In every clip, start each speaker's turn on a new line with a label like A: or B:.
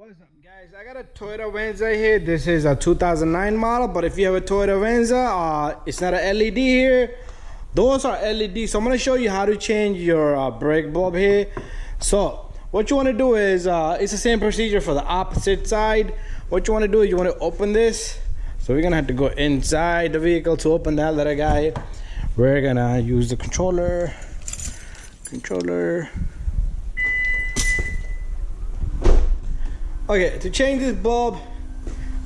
A: What's up, guys? I got a Toyoa Venza here. This is a 2009 model, but if you have a Toyoa Venza, it's not an LED here. Those are LED. So I'm going to show you how to change your brake bulb here. So what you want to do is, it's the same procedure for the opposite side. What you want to do is you want to open this. So we're going to have to go inside the vehicle to open that little guy. We're going to use the controller. Okay, to change this bulb,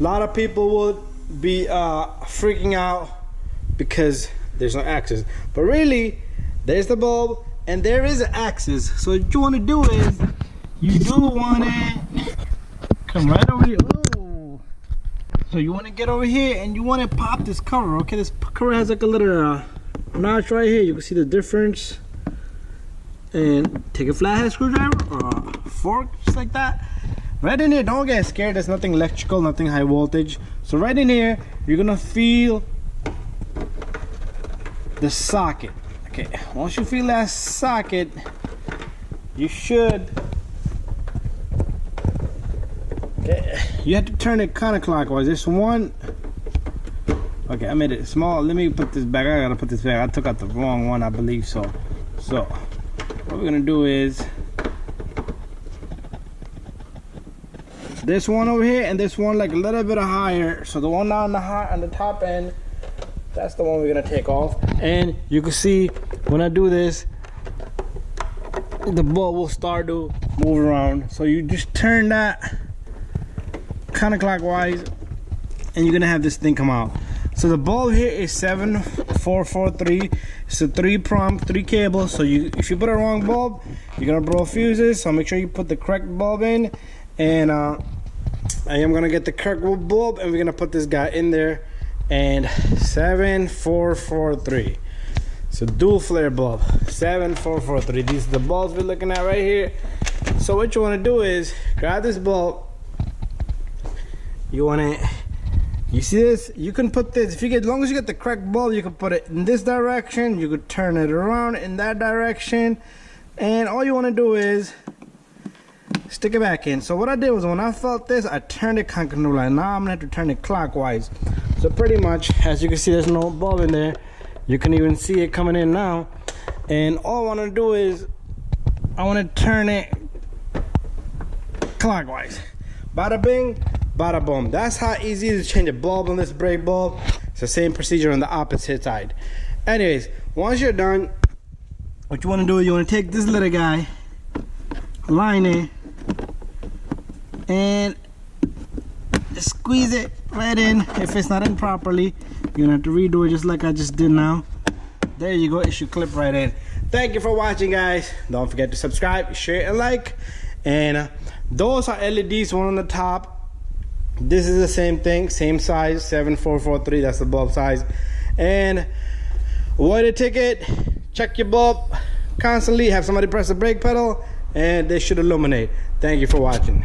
A: a lot of people would be freaking out because there's no axis. But really, there's the bulb and there is an axis. So what you want to do is, you do want to come right over here. Oh. So you want to get over here and you want to pop this cover. Okay, this cover has like a little notch right here. You can see the difference. And take a flathead screwdriver or a fork, just like that. Right in here, don't get scared. There's nothing electrical, nothing high voltage. So right in here, you're gonna feel the socket. Okay, once you feel that socket, you should. Okay, you have to turn it counterclockwise. This one. Okay, I made it small. Let me put this back. I gotta put this back. I took out the wrong one, I believe so. So, what we're gonna do is this one over here and this one like a little bit higher. So the one on the top end, that's the one we're gonna take off. And you can see when I do this, the bulb will start to move around. So you just turn that counterclockwise and you're gonna have this thing come out. So the bulb here is 7443. It's a 3-prong, 3 cables. So if you put a wrong bulb, you're gonna blow fuses. So make sure you put the correct bulb in. And I am gonna get the correct bulb and we're gonna put this guy in there. And 7443. So dual flare bulb, 7443. These are the bulbs we're looking at right here. So what you wanna do is grab this bulb. You see this? You can put this, as long as you get the correct bulb, you can put it in this direction. You could turn it around in that direction. And all you want to do is stick it back in. So what I did was, when I felt this, I turned it counterclockwise. Now I'm going to have to turn it clockwise. So pretty much, as you can see, there's no bulb in there. You can even see it coming in now. And all I want to do is, I want to turn it clockwise. Bada bing, bada boom. That's how easy it is to change a bulb on this brake bulb. It's the same procedure on the opposite side. Anyways, once you're done, what you want to do is you want to take this little guy, line it, and squeeze it right in. If it's not in properly, you're gonna have to redo it just like I just did now. There you go, it should clip right in. Thank you for watching, guys. Don't forget to subscribe, share, and like. And those are LEDs, one on the top. This is the same thing, same size, 7443. That's the bulb size. And avoid a ticket. Check your bulb constantly. Have somebody press the brake pedal, and they should illuminate. Thank you for watching.